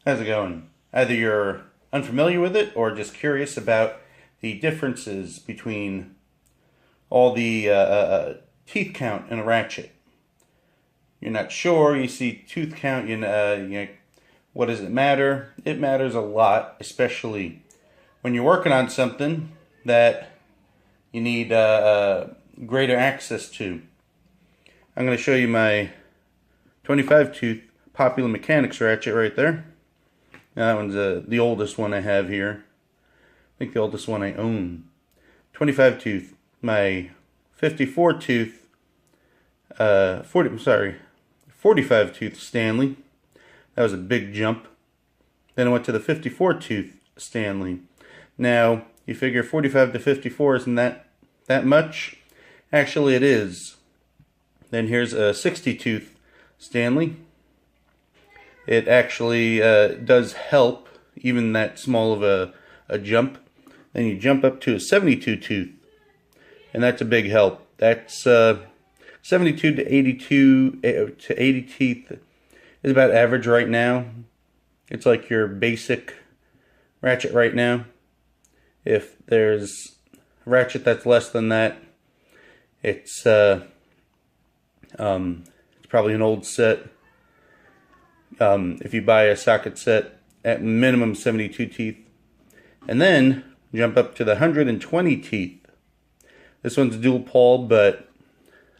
How's it going? Either you're unfamiliar with it or just curious about the differences between all the teeth count in a ratchet. You're not sure, you see tooth count, what does it matter? It matters a lot, especially when you're working on something that you need greater access to. I'm going to show you my 25 tooth Popular Mechanics ratchet right there. Now that one's the oldest one I have here. I think the oldest one I own. 25 tooth. My 54 tooth, 45 tooth Stanley. That was a big jump. Then I went to the 54 tooth Stanley. Now, you figure 45 to 54 isn't that much? Actually, it is. Then here's a 60 tooth Stanley. It actually does help, even that small of a jump. Then you jump up to a 72 tooth, and that's a big help. That's 72 to 82 to 80 teeth is about average right now. It's like your basic ratchet right now. If there's a ratchet that's less than that, it's probably an old set. If you buy a socket set, at minimum 72 teeth. And then jump up to the 120 teeth. This one's dual pawl, but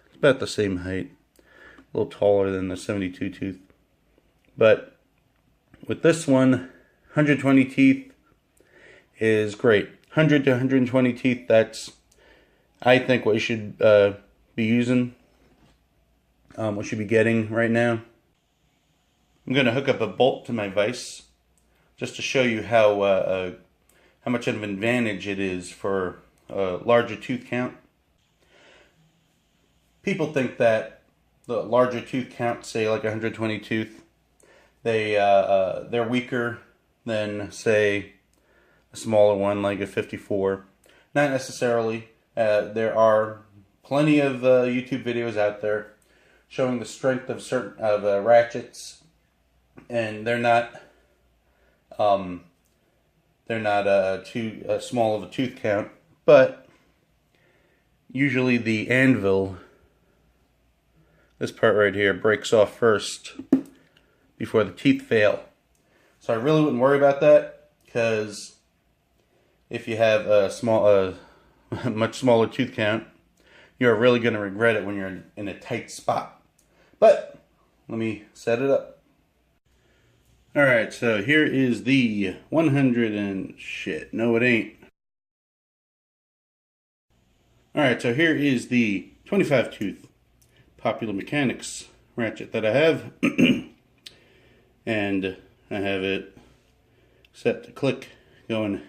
it's about the same height. A little taller than the 72 tooth. But with this one, 120 teeth is great. 100 to 120 teeth, that's, I think, what you should be using. What you should be getting right now. I'm going to hook up a bolt to my vise just to show you how much of an advantage it is for a larger tooth count. People think that the larger tooth count, say like 120 tooth, they're weaker than, say, a smaller one like a 54. Not necessarily. There are plenty of YouTube videos out there showing the strength of certain ratchets. And they're not too small of a tooth count, but usually the anvil, this part right here, breaks off first before the teeth fail. So I really wouldn't worry about that, because if you have a much smaller tooth count, you're really going to regret it when you're in a tight spot. But let me set it up. Alright, so here is the 100 and shit. No, it ain't. Alright, so here is the 25 tooth Popular Mechanics ratchet that I have. And I have it set to click going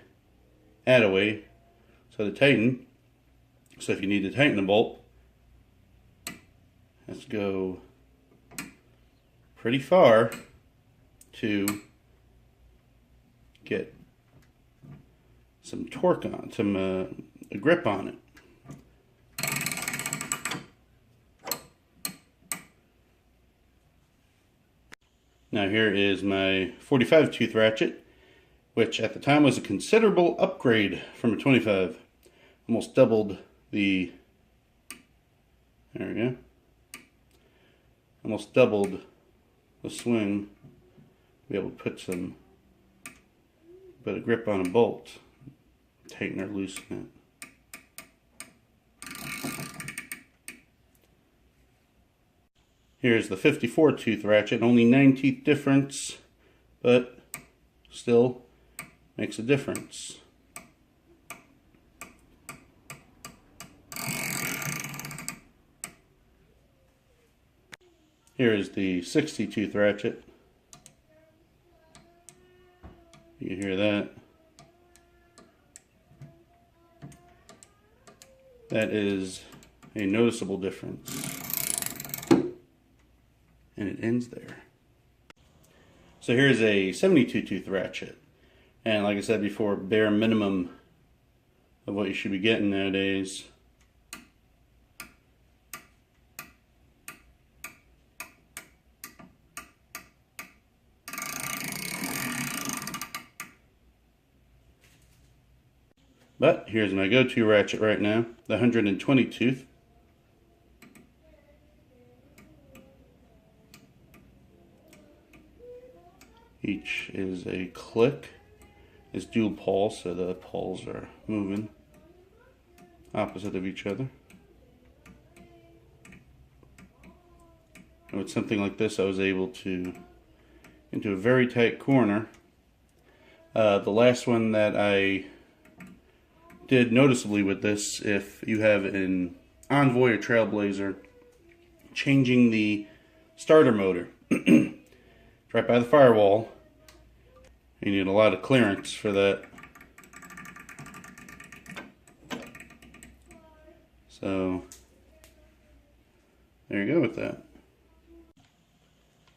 that-a-way, so to tighten. So if you need to tighten a bolt, let's go pretty far to get some torque on, a grip on it. Now here is my 45 tooth ratchet, which at the time was a considerable upgrade from a 25. Almost doubled the, there we go, almost doubled the swing. Be able to put some bit of grip on a bolt, tighten or loosen it. Here's the 54 tooth ratchet, only 9 teeth difference, but still makes a difference. Here is the 60 tooth ratchet. You can hear that. That is a noticeable difference. And it ends there. So here's a 72 tooth ratchet. And like I said before, bare minimum of what you should be getting nowadays. But here's my go-to ratchet right now, the 120 tooth. Each is a click. It's dual pulse, so the pulls are moving opposite of each other. And with something like this, I was able to, into a very tight corner. The last one that I did noticeably with this, if you have an Envoy or Trailblazer, changing the starter motor right by the firewall, you need a lot of clearance for that. So there you go with that.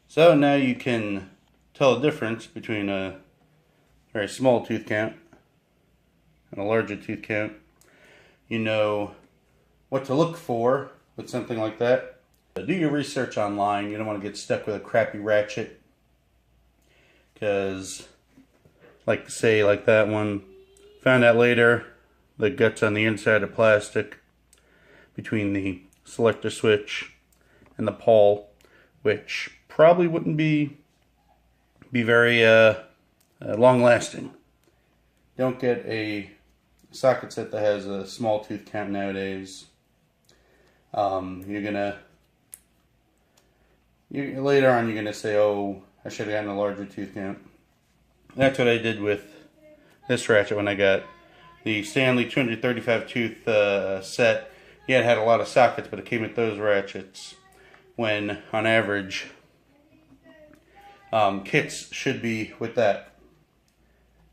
So now you can tell the difference between a very small tooth count and a larger tooth count. You know what to look for with something like that. Do your research online. You don't want to get stuck with a crappy ratchet, because like say like that one, found out later the guts on the inside of plastic between the selector switch and the pawl, which probably wouldn't be very long lasting. Don't get a socket set that has a small tooth count nowadays. Later on you're gonna say, oh, I should have gotten a larger tooth count. That's what I did with this ratchet when I got the Stanley 235 tooth set. Yeah, it had a lot of sockets, but it came with those ratchets, when on average kits should be with that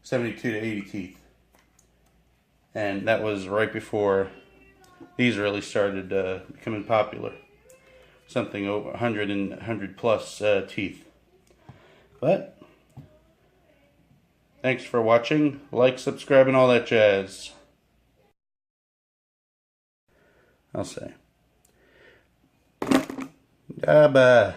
72 to 80 teeth. And that was right before these really started becoming popular. Something over 100 and 100 plus teeth. But thanks for watching. Like, subscribe, and all that jazz. I'll say. Bye-bye.